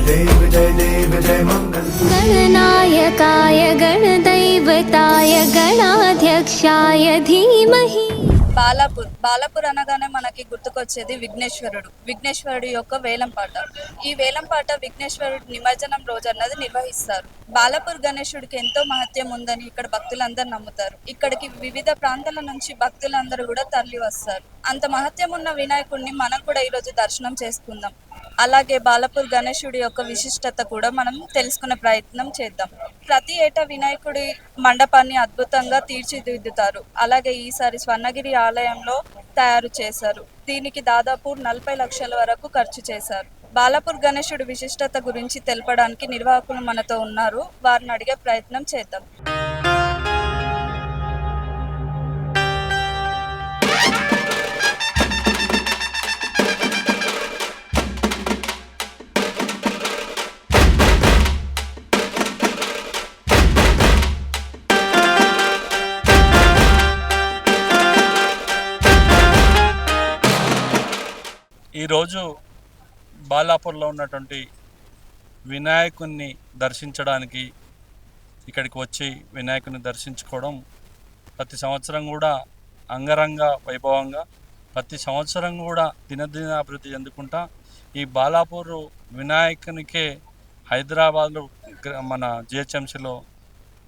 देव जय मंगल। गणनायकाय गणदैवताय गणाध्यक्षाय धीमहि। బాలాపూర్ అనగానే మనకి గుర్తుకొచ్చేది విఘ్నేశ్వరుడు యొక్క వేలంపాట. ఈ వేలంపాట విఘ్నేశ్వరుడు నిమజ్జనం రోజు అన్నది నిర్వహిస్తారు. బాలాపూర్ గణేశుడికి ఎంతో మహత్యం ఉందని ఇక్కడ భక్తులందరూ నమ్ముతారు. ఇక్కడికి వివిధ ప్రాంతాల నుంచి భక్తులందరూ కూడా తరలి వస్తారు. అంత మహత్యం ఉన్న వినాయకుడిని మనం కూడా ఈరోజు దర్శనం చేసుకుందాం. అలాగే బాలాపూర్ గణేశుడి యొక్క విశిష్టత కూడా మనం తెలుసుకునే ప్రయత్నం చేద్దాం. ప్రతి ఏటా వినాయకుడి మండపాన్ని అద్భుతంగా తీర్చిదిద్దుతారు. అలాగే ఈసారి స్వర్ణగిరి ఆలయంలో తయారు చేశారు. దీనికి దాదాపు 40 లక్షల వరకు ఖర్చు చేశారు. బాలాపూర్ గణేశుడి విశిష్టత గురించి తెలపడానికి నిర్వాహకులు మనతో ఉన్నారు. వారిని అడిగే ప్రయత్నం చేద్దాం. ఈరోజు బాలాపూర్లో ఉన్నటువంటి వినాయకుడిని దర్శించడానికి ఇక్కడికి వచ్చి వినాయకుడిని దర్శించుకోవడం ప్రతి సంవత్సరం కూడా అంగరంగ వైభవంగా ప్రతి సంవత్సరం కూడా దినదిన అభివృద్ధి చెందుకుంటా ఈ బాలాపూర్ వినాయకునికే హైదరాబాద్లో మన జిహెచ్ఎంసీలో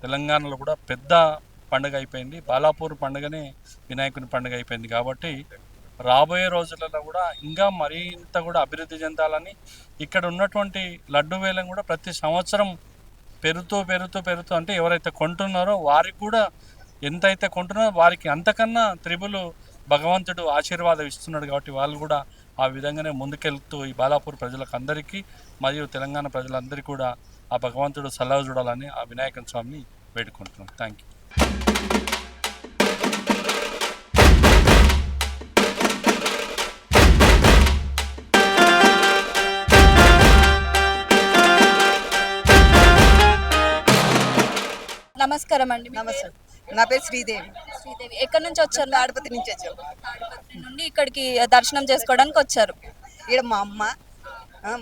తెలంగాణలో కూడా పెద్ద పండుగ అయిపోయింది. బాలాపూర్ పండుగనే వినాయకుని పండుగ అయిపోయింది. కాబట్టి రాబోయే రోజులలో కూడా ఇంకా మరింత కూడా అభివృద్ధి చెందాలని ఇక్కడ ఉన్నటువంటి లడ్డు వేలం కూడా ప్రతి సంవత్సరం పెరుగుతూ అంటే ఎవరైతే కొంటున్నారో వారికి కూడా ఎంతైతే కొంటున్నారో వారికి అంతకన్నా త్రిబులు భగవంతుడు ఆశీర్వాదం ఇస్తున్నాడు. కాబట్టి వాళ్ళు కూడా ఆ విధంగానే ముందుకెళ్తూ ఈ బాలాపూర్ ప్రజలకు అందరికీ మరియు తెలంగాణ ప్రజలందరికీ కూడా ఆ భగవంతుడు సలహా చూడాలని ఆ వినాయక స్వామిని వేడుకుంటున్నాం. Thank you. నమస్కారం అండి. నమస్తే, నా పేరు శ్రీదేవి. ఎక్కడి నుంచి వచ్చారు? తాడిపత్రి నుంచి వచ్చాము. తాడిపత్రి నుండి ఇక్కడికి దర్శనం చేసుకోవడానికి వచ్చారు. ఇక్కడ మా అమ్మ,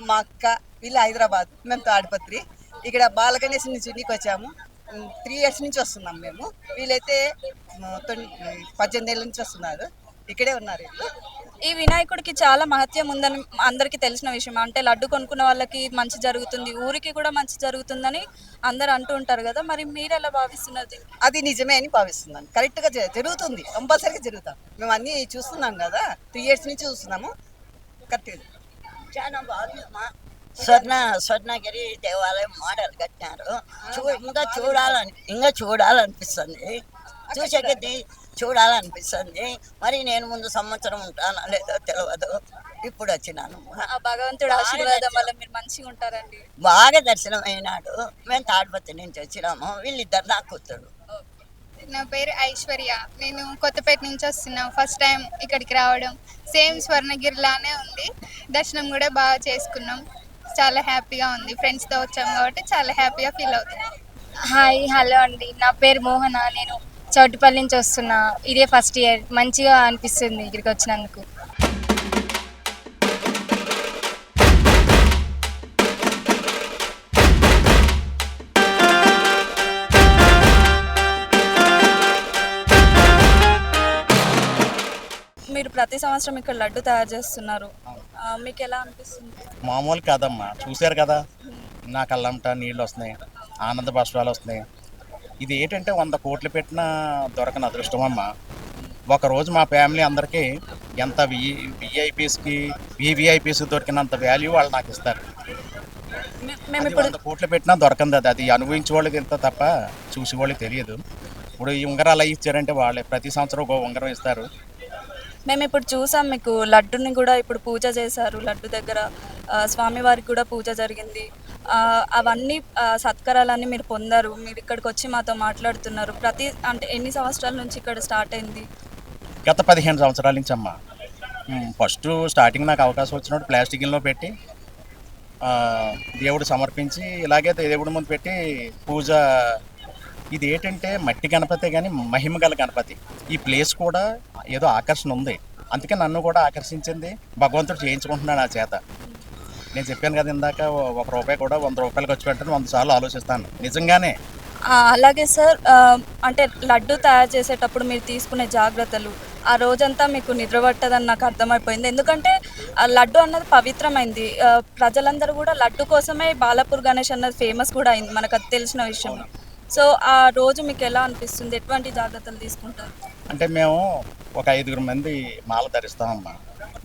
మా అక్క వీళ్ళు హైదరాబాద్, మేము తాడిపత్రి. ఇక్కడ బాలగణేశ్ నుంచి ఇంటికి వచ్చాము. 3 years నుంచి వస్తున్నాం మేము. వీళ్ళైతే 18 ఏళ్ళ నుంచి వస్తున్నారు. ఇక్కడే ఉన్నారు వీళ్ళు. ఈ వినాయకుడికి చాలా మహత్యం ఉందని అందరికీ తెలిసిన విషయం. అంటే లడ్డు కొనుక్కున్న వాళ్ళకి మంచి జరుగుతుంది, ఊరికి కూడా మంచి జరుగుతుందని అందరు అంటూ ఉంటారు కదా. మరి మీరు ఎలా భావిస్తున్నది? అది నిజమే అని భావిస్తున్నాను. కరెక్ట్గా జరుగుతుంది, కంపల్సరీగా జరుగుతాం. మేము అన్నీ చూస్తున్నాం కదా, 3 years నుంచి చూస్తున్నాము. కరెక్ట్గా చాలా బాగుందమ్మా. స్వర్ణగిరి దేవాలయం మోడల్ కట్టినారు. ఇంకా చూడాలనిపిస్తుంది. చూసేది చూడాలనిపిస్తుంది. మరి నేను ముందు సంవత్సరం ఉంటానా లేదో తెలియదు. ఇప్పుడు వచ్చినాను. భగవంతుడు ఆశీర్వాదం వల్ల మీరు మంచిగా ఉంటారండి. బాగా దర్శనం అయినాడు. మేము తాడిపత్రి నుంచి వచ్చినాము. వీళ్ళిద్దరు నా కూతురు. నా పేరు ఐశ్వర్య. నేను కొత్తపేట నుంచి వస్తున్నాను. ఫస్ట్ టైం ఇక్కడికి రావడం. సేమ్ స్వర్ణగిరిలానే ఉంది. దర్శనం కూడా బాగా చేసుకున్నాం. చాలా హ్యాపీగా ఉంది. ఫ్రెండ్స్తో వచ్చాము కాబట్టి చాలా హ్యాపీగా ఫీల్ అవుతున్నాం. హాయ్, హలో అండి. నా పేరు మోహన. నేను చౌటిపల్లి నుంచి వస్తున్నా. ఇదే ఫస్ట్ ఇయర్. మంచిగా అనిపిస్తుంది ఇక్కడికి వచ్చినందుకు. మీరు ప్రతి సంవత్సరం ఇక్కడ లడ్డు తయారు చేస్తున్నారు. మీకు ఎలా అనిపిస్తుంది? మామూలు కాదమ్మా, చూశారు కదా, నా కళ్ళంట నీళ్ళు వస్తున్నాయి, ఆనంద బాష్పాలు వస్తున్నాయి. ఇది ఏంటంటే 100 కోట్లు పెట్టినా దొరకని అదృష్టం అమ్మ. ఒకరోజు మా ఫ్యామిలీ అందరికీ ఎంత విఐపీస్కి దొరికినంత వాల్యూ వాళ్ళు నాకు ఇస్తారు. 100 కోట్లు పెట్టినా దొరకంది. అది అనుభవించే వాళ్ళకి ఎంత తప్ప చూసే వాళ్ళకి తెలియదు. ఇప్పుడు ఈ ఉంగరాలు అవి ఇచ్చారంటే వాళ్ళే ప్రతి సంవత్సరం ఒక ఉంగరం ఇస్తారు. మేము ఇప్పుడు చూసాం, మీకు లడ్డుని కూడా ఇప్పుడు పూజ చేశారు. లడ్డు దగ్గర స్వామివారికి కూడా పూజ జరిగింది. అవన్నీ సత్కారాలన్నీ మీరు పొందారు. మీరు ఇక్కడికి వచ్చి మాతో మాట్లాడుతున్నారు. అంటే ఎన్ని సంవత్సరాల నుంచి ఇక్కడ స్టార్ట్ అయింది? గత 15 సంవత్సరాల నుంచి అమ్మ. ఫస్ట్ స్టార్టింగ్ నాకు అవకాశం వచ్చినప్పుడు ప్లాస్టిక్లో పెట్టి దేవుడు సమర్పించి ఇలాగే దేవుడి ముందు పెట్టి పూజ. ఇది ఏంటంటే మట్టి గణపతి కానీ మహిమ గల గణపతి. ఈ ప్లేస్ కూడా ఏదో ఆకర్షణ ఉంది. అందుకే నన్ను కూడా ఆకర్షించింది. భగవంతుడు చేయించుకుంటున్నాడు ఆ చేత. నేను చెప్పాను కదా ఇందాక, ఒక రూపాయి కూడా 100 రూపాయలు ఖర్చు పెట్టని 100 సార్లు ఆలోచిస్తాను నిజంగానే. అలాగే సార్, అంటే లడ్డు తయారు చేసేటప్పుడు మీరు తీసుకునే జాగ్రత్తలు, ఆ రోజంతా మీకు నిద్ర పట్టదని నాకు అర్థమైపోయింది. ఎందుకంటే ఆ లడ్డు అన్నది పవిత్రమైంది. ప్రజలందరూ కూడా లడ్డు కోసమే బాలాపూర్ గణేష్ అన్నది ఫేమస్ కూడా అయింది, మనకు అది తెలిసిన విషయం. సో ఆ రోజు మీకు ఎలా అనిపిస్తుంది, ఎటువంటి జాగ్రత్తలు తీసుకుంటారు? అంటే మేము ఒక 5 మంది మాల ధరిస్తామమ్మా.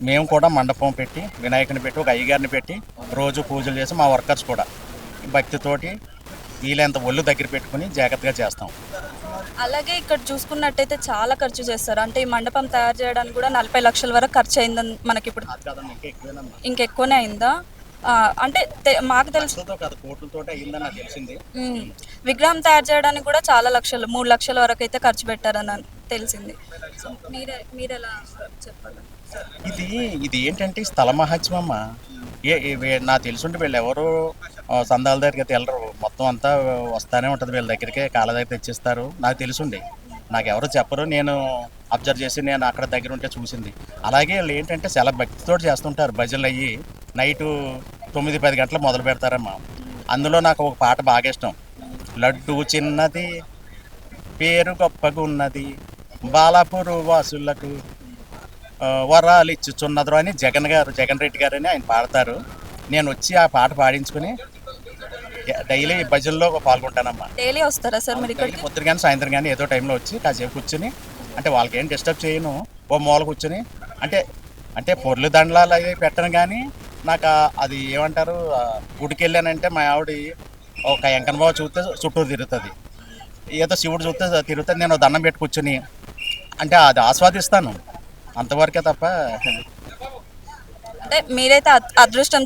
మేము కూడా మండపం పెట్టి, వినాయకుని పెట్టి, ఒక అయ్యగారిని పెట్టి రోజు పూజలు చేసి, మా వర్కర్స్ కూడా భక్తితోటి వీలైనంత ఒళ్ళు దగ్గర పెట్టుకుని జాగ్రత్తగా చేస్తాం. అలాగే ఇక్కడ చూసుకున్నట్టయితే చాలా ఖర్చు చేస్తారు. అంటే ఈ మండపం తయారు చేయడానికి కూడా 40 లక్షల వరకు ఖర్చు అయిందని మనకి ఇప్పుడు ఇంకెక్కువనే అయిందా? అంటే మాకు తెలుసు కోట్లతోటి అయిందని నాకు తెలిసింది. విగ్రహం తయారు చేయడానికి కూడా చాలా లక్షలు, 3 లక్షల వరకు అయితే ఖర్చు పెట్టారని తెలిసింది. సో మీరెలా చెప్పాలి? ఇది ఏంటంటే స్థల మహత్యమమ్మ. నాకు తెలుసుంటే వీళ్ళు ఎవరు సందాల దగ్గరికి వెళ్ళరు, మొత్తం అంతా వస్తానే ఉంటుంది వీళ్ళ దగ్గరికి, కాళ్ళ దగ్గర తెచ్చిస్తారు. నాకు తెలుసుండి, నాకు ఎవరు చెప్పరు, నేను అబ్జర్వ్ చేసి నేను అక్కడ దగ్గర ఉంటే చూసింది. అలాగే వీళ్ళు ఏంటంటే చాలా భక్తితో చేస్తుంటారు. భజనలు అయ్యి నైటు 9-10 గంటలకు మొదలు పెడతారమ్మా. అందులో నాకు ఒక పాట బాగా ఇష్టం. లడ్డు చిన్నది పేరు గొప్పగా ఉన్నది, బాలాపూర్ వాసులకు వరాలు ఇచ్చుచున్నదు అని జగన్ రెడ్డి గారు అని ఆయన పాడతారు. నేను వచ్చి ఆ పాట పాడించుకుని డైలీ భజనలో పాల్గొంటానమ్మా. డైలీ వస్తారా సార్ మీరు ఇక్కడికి? పొద్దున కానీ సాయంత్రం కానీ ఏదో టైంలో వచ్చి కాసేపు కూర్చుని, అంటే వాళ్ళకి ఏం డిస్టర్బ్ చేయను, ఓ మూల కూర్చుని, అంటే పొర్లు దండలాలు అవి పెట్టను. కానీ నాకు అది ఏమంటారు, గుడికి వెళ్ళానంటే మా ఆవిడ ఒక వెంకన్నబాబు చూస్తే చుట్టూ తిరుగుతుంది, ఏదో శివుడు చూస్తే తిరుగుతుంది. నేను దండం పెట్టి కూర్చుని అంటే అది ఆస్వాదిస్తాను, అంతవరకే తప్ప. అంటే మీరైతే అదృష్టం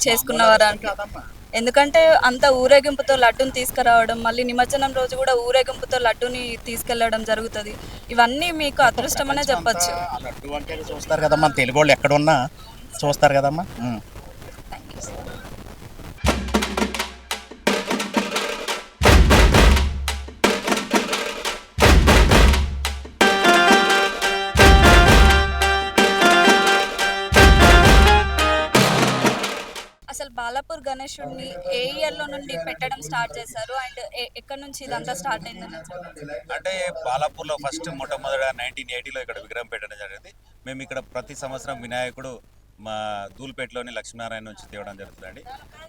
చేసుకున్నవారా? ఎందుకంటే అంత ఊరేగింపుతో లడ్డుని తీసుకురావడం, మళ్ళీ నిమజ్జనం రోజు కూడా ఊరేగింపుతో లడ్డుని తీసుకెళ్లడం జరుగుతుంది. ఇవన్నీ మీకు అదృష్టం అనే చెప్పచ్చు. లడ్డు అంటే చూస్తారు కదమ్మా, తెలుగు వాళ్ళు ఎక్కడున్నా చూస్తారు కదమ్మా. అసలు బాలాపూర్ గణేశుడిని ఏ ఇయర్లో నుండి పెట్టడం స్టార్ట్ చేశారు, అండ్ ఎక్కడి నుంచి ఇదంతా స్టార్ట్ అయిందని? అంటే బాలాపూర్లో ఫస్ట్ మొట్టమొదట 1980లో ఇక్కడ విగ్రహం పెట్టడం జరిగింది. మేము ఇక్కడ ప్రతి సంవత్సరం వినాయకుడు మా దూల్పేటలోని లక్ష్మీనారాయణ నుంచి తేవడం జరుగుతుందండి.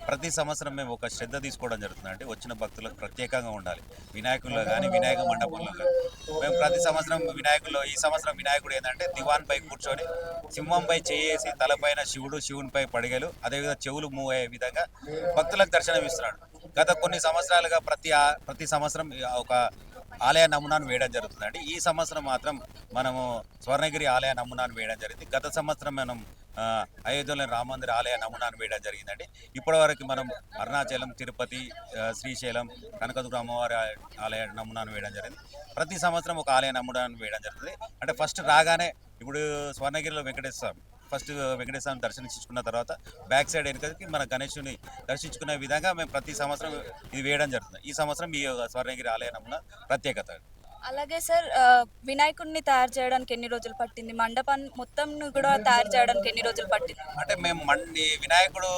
ప్రతి సంవత్సరం మేము ఒక శ్రద్ధ తీసుకోవడం జరుగుతుందండి. వచ్చిన భక్తులకు ప్రత్యేకంగా ఉండాలి. వినాయకుల్లో కానీ వినాయక మండపంలో కానీ మేము ప్రతి సంవత్సరం ఈ సంవత్సరం వినాయకుడు ఏంటంటే దివాన్పై కూర్చొని సింహంపై చేసి తలపైన శివునిపై పడిగలు, అదేవిధంగా చెవులు మూవ్ అయ్యే విధంగా భక్తులకు దర్శనం ఇస్తున్నాడు. గత కొన్ని సంవత్సరాలుగా ప్రతి సంవత్సరం ఒక ఆలయ నమూనాను వేయడం జరుగుతుందండి. ఈ సంవత్సరం మాత్రం మనము స్వర్ణగిరి ఆలయ నమూనాను వేయడం జరిగింది. గత సంవత్సరం మనం అయోధ్యలోని రామమందిర ఆలయ నమూనాను వేయడం జరిగిందండి. ఇప్పటి వరకు మనం అరుణాచలం, తిరుపతి, శ్రీశైలం, కనకదుర్గ అమ్మవారి ఆలయ నమూనాను వేయడం జరిగింది. ప్రతి సంవత్సరం ఒక ఆలయ నమూనాను వేయడం జరుగుతుంది. అంటే ఫస్ట్ రాగానే ఇప్పుడు స్వర్ణగిరిలో ఫస్ట్ వెంకటేశ్వరం దర్శించుకున్న తర్వాత బ్యాక్ సైడ్ వెనుకకి మన గణేశుని దర్శించుకునే విధంగా మేము ప్రతి సంవత్సరం ఇది వేయడం జరుగుతుంది. ఈ సంవత్సరం ఈ స్వర్ణగిరి ఆలయ నమూనా ప్రత్యేకత. అలాగే సార్, వినాయకుడిని తయారు చేయడానికి ఎన్ని రోజులు పట్టింది? మండపాన్ని మొత్తం కూడా తయారు చేయడానికి ఎన్ని రోజులు పట్టింది? అంటే మేము వినాయకుడు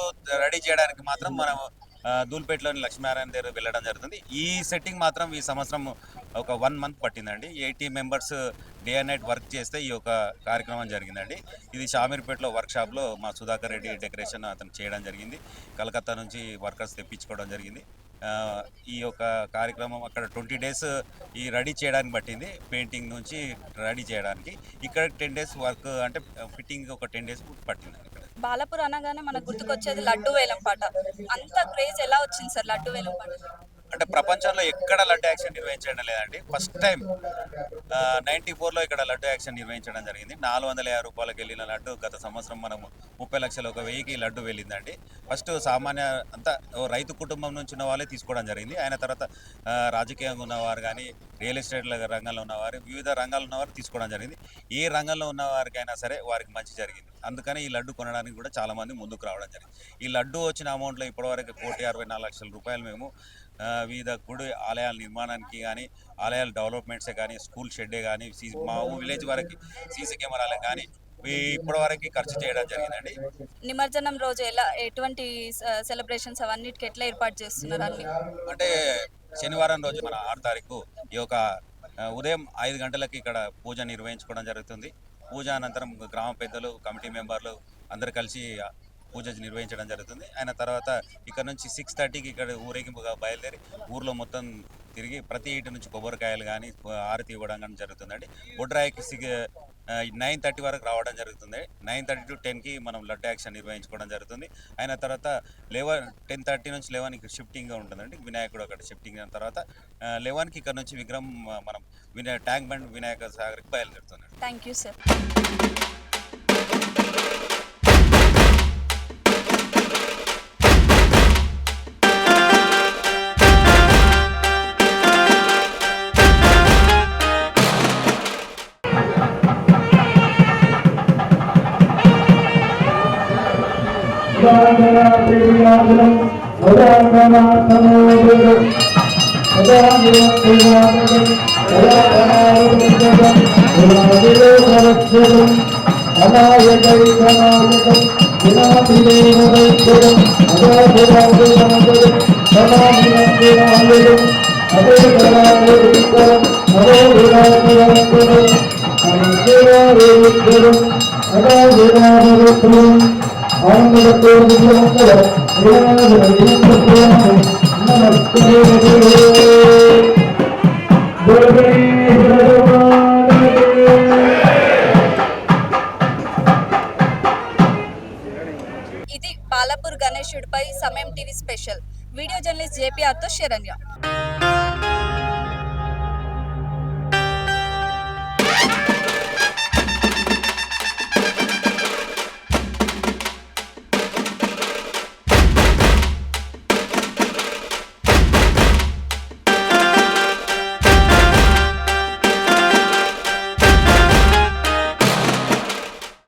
రెడీ చేయడానికి మాత్రం మనం దూల్పేటలోని లక్ష్మీనారాయణ దగ్గర వెళ్ళడం జరుగుతుంది. ఈ సెట్టింగ్ మాత్రం ఈ సంవత్సరం ఒక 1 మంత్ పట్టిందండి. 80 members day and night work చేస్తే ఈ యొక్క కార్యక్రమం జరిగిందండి. ఇది షామీర్పేటలో వర్క్షాప్లో మా సుధాకర్ రెడ్డి డెకరేషన్ అతను చేయడం జరిగింది. కలకత్తా నుంచి వర్కర్స్ తెప్పించుకోవడం జరిగింది. ఈ యొక్క కార్యక్రమం అక్కడ 20 డేస్ ఈ రెడీ చేయడానికి పట్టింది. పెయింటింగ్ నుంచి రెడీ చేయడానికి ఇక్కడ 10 డేస్ వర్క్, అంటే ఫిట్టింగ్ ఒక 10 డేస్ పట్టింది. బాలాపూర్ అనగానే మనకు గుర్తుకొచ్చేది లడ్డు వేలం పాట. అంత క్రేజ్ ఎలా వచ్చింది సార్ లడ్డు వేలం పాట? అంటే ప్రపంచంలో ఎక్కడ లడ్డు యాక్షన్ నిర్వహించడం లేదండి. ఫస్ట్ టైం 94లో ఇక్కడ లడ్డు యాక్షన్ నిర్వహించడం జరిగింది. 450 రూపాయలకు వెళ్ళిన లడ్డు గత సంవత్సరం మనం 30 లక్షలు, 1000కి లడ్డు వెళ్ళిందండి. ఫస్ట్ సామాన్య అంతా రైతు కుటుంబం నుంచి ఉన్న వాళ్ళే తీసుకోవడం జరిగింది. ఆయన తర్వాత రాజకీయంగా ఉన్నవారు కానీ, రియల్ ఎస్టేట్ రంగంలో ఉన్నవారు, వివిధ రంగాల్లో ఉన్నవారు తీసుకోవడం జరిగింది. ఏ రంగంలో ఉన్న వారికైనా సరే వారికి మంచి జరిగింది. అందుకని ఈ లడ్డు కొనడానికి కూడా చాలామంది ముందుకు రావడం జరిగింది. ఈ లడ్డు వచ్చిన అమౌంట్లో ఇప్పటివరకు 1,64,00,000 రూపాయలు మేము వివిధ గుడి ఆలయాల నిర్మాణానికి కానీ, ఆలయాల డెవలప్మెంట్సే కానీ, స్కూల్ షెడ్డే కానీ, మా విలేజ్ వరకు సీసీ కెమెరాలకు కానీ ఇప్పటి వరకు ఖర్చు చేయడం జరిగిందండి. నిమజ్జనం రోజు ఎటువంటి సెలబ్రేషన్స్ అవన్నిటికి ఎట్లా ఏర్పాటు చేస్తున్నారు అన్ని? అంటే శనివారం రోజు మన 6 తారీఖు ఈ యొక్క ఉదయం 5 గంటలకి ఇక్కడ పూజ నిర్వహించుకోవడం జరుగుతుంది. పూజ అనంతరం గ్రామ పెద్దలు, కమిటీ మెంబర్లు అందరు కలిసి పూజ నిర్వహించడం జరుగుతుంది. అయిన తర్వాత ఇక్కడ నుంచి 6:30కి ఇక్కడ ఊరేగింపుగా బయలుదేరి ఊర్లో మొత్తం తిరిగి ప్రతి ఇంటి నుంచి కొబ్బరికాయలు కానీ హారతి ఇవ్వడం కానీ జరుగుతుందండి. బొడ్రాయికి 9:30 వరకు రావడం జరుగుతుంది. 9:30 to 10కి మనం లడ్డు యాక్షన్ నిర్వహించుకోవడం జరుగుతుంది. అయిన తర్వాత 10:30 నుంచి 11కి షిఫ్టింగ్గా ఉంటుందండి. వినాయకుడు అక్కడ షిఫ్టింగ్ అయిన తర్వాత 11కి ఇక్కడ నుంచి విగ్రహం మనం ట్యాంక్ బండ్ వినాయక సాగర్కి బయలుదేరుతుంది. Thank you sir. ఇది బాలాపూర్ గణేశుడిపై సమయం టీవీ స్పెషల్. వీడియో జర్నలిస్ట్ JPRతో శరణ్య.